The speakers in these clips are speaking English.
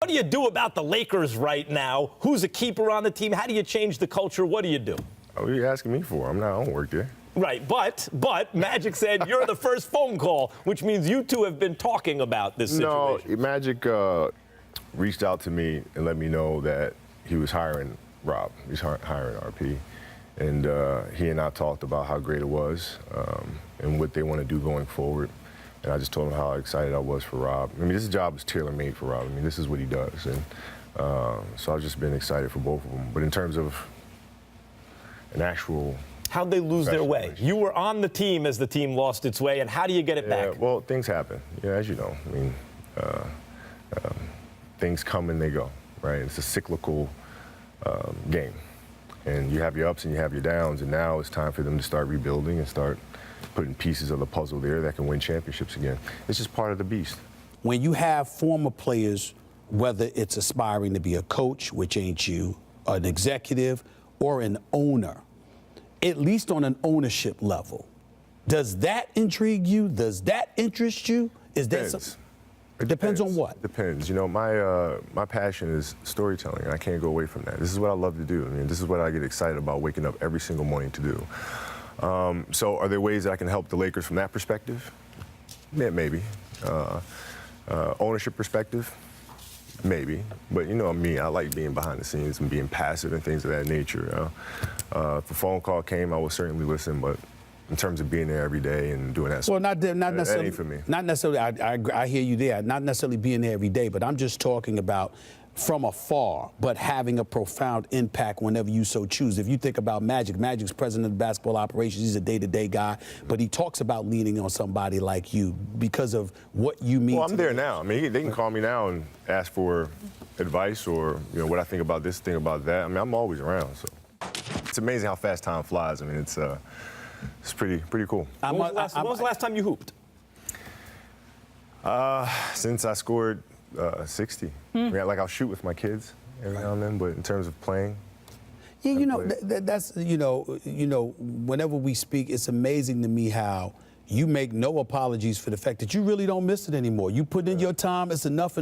What do you do about the Lakers right now? Who's a keeper on the team? How do you change the culture? What do you do? Oh, what are you asking me for? I don't work there. Right, but Magic said you're the first phone call, which means you two have been talking about this situation. No, Magic reached out to me and let me know that he was hiring Rob. He's hiring RP. And he and I talked about how great it was and what they want to do going forward. And I just told him how excited I was for Rob. I mean, this job is tailor-made for Rob. I mean, this is what he does. And so I've just been excited for both of them. But in terms of an actual... How'd they lose their way? You were on the team as the team lost its way, and how do you get it back? Well, things happen, as you know. I mean, things come and they go, right? It's a cyclical game. And you have your ups and you have your downs, and now it's time for them to start rebuilding and start putting pieces of the puzzle there that can win championships again. It's just part of the beast. When you have former players, whether it's aspiring to be a coach, which ain't you, an executive, or an owner, at least on an ownership level, does that intrigue you? Does that interest you? Is that something? It depends on what? Depends. You know, my passion is storytelling, and I can't go away from that. This is what I love to do. I mean, this is what I get excited about waking up every single morning to do. So are there ways that I can help the Lakers from that perspective? Yeah, maybe. Ownership perspective? Maybe. But you know me, I like being behind the scenes and being passive and things of that nature. If a phone call came, I would certainly listen, but in terms of being there every day and doing that, well, not necessarily. That ain't for me. Not necessarily. I hear you there. Not necessarily being there every day, but I'm just talking about from afar, but having a profound impact whenever you so choose. If you think about Magic, Magic's president of basketball operations. He's a day-to-day guy, but he talks about leaning on somebody like you because of what you mean. Well, I'm there now. I mean, they can call me now and ask for advice or what I think about this, thing about that. I mean, I'm always around. So it's amazing how fast time flies. I mean, it's pretty cool. When was the last time you hooped? Since I scored 60. Like I'll shoot with my kids every now and then, but in terms of playing. Yeah, you know, that's whenever we speak, it's amazing to me how you make no apologies for the fact that you really don't miss it anymore. You put in your time, it's enough.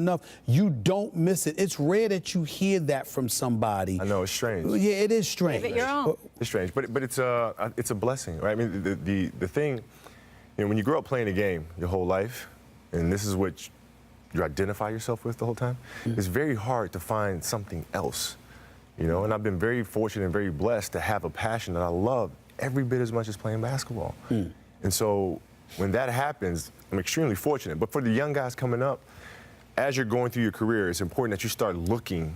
You don't miss it. It's rare that you hear that from somebody. I know, it's strange. Yeah, it is strange. Give it your own. It's strange, but it's a blessing, right? I mean, the thing, when you grow up playing a game your whole life, and this is what you identify yourself with the whole time, it's very hard to find something else, and I've been very fortunate and very blessed to have a passion that I love every bit as much as playing basketball. And so when that happens, I'm extremely fortunate. But for the young guys coming up, as you're going through your career, it's important that you start looking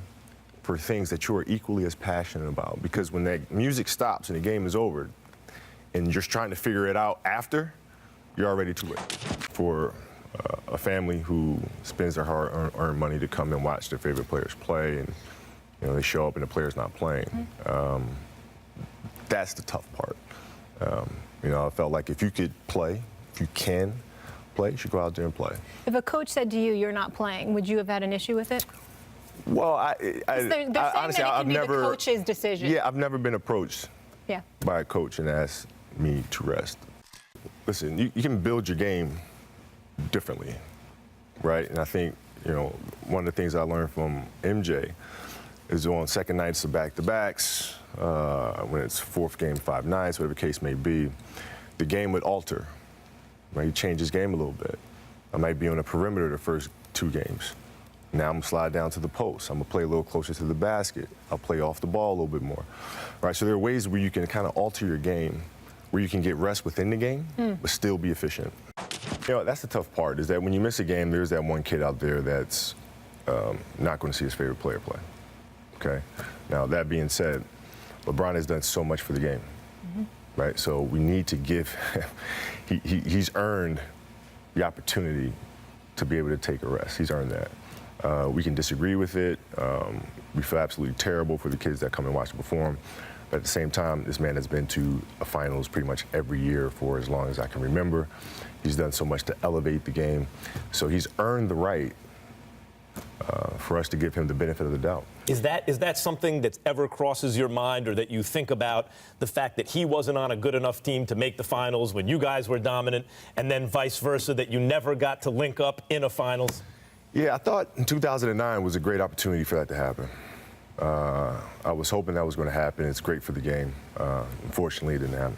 for things that you are equally as passionate about. Because when that music stops and the game is over, and you're just trying to figure it out after, you're already too late. For a family who spends their hard-earned money to come and watch their favorite players play, and they show up and the player's not playing, that's the tough part. I felt like if you could play, if you can play, you should go out there and play. If a coach said to you, "You're not playing," would you have had an issue with it? Well, they're saying honestly, that it can be the coach's decision. Yeah, I've never been approached by a coach and asked me to rest. Listen, you can build your game differently, right? And I think, one of the things I learned from MJ is on second nights of back-to-backs, when it's fourth game, 5 nights, whatever the case may be, the game would alter. Right? He changed his game a little bit. I might be on the perimeter the first 2 games. Now I'm gonna slide down to the post. I'm gonna play a little closer to the basket. I'll play off the ball a little bit more. Right? So there are ways where you can kind of alter your game, where you can get rest within the game, but still be efficient. That's the tough part, is that when you miss a game, there's that one kid out there that's not going to see his favorite player play. Okay? Now, that being said, LeBron has done so much for the game, right? So we need to give he's earned the opportunity to be able to take a rest. He's earned that. We can disagree with it. We feel absolutely terrible for the kids that come and watch him perform. But at the same time, this man has been to a finals pretty much every year for as long as I can remember. He's done so much to elevate the game. So he's earned the right for us to give him the benefit of the doubt. Is that something that ever crosses your mind, or that you think about the fact that he wasn't on a good enough team to make the finals when you guys were dominant, and then vice versa, that you never got to link up in a finals? Yeah, I thought in 2009 was a great opportunity for that to happen. I was hoping that was going to happen. It's great for the game. Unfortunately, it didn't happen.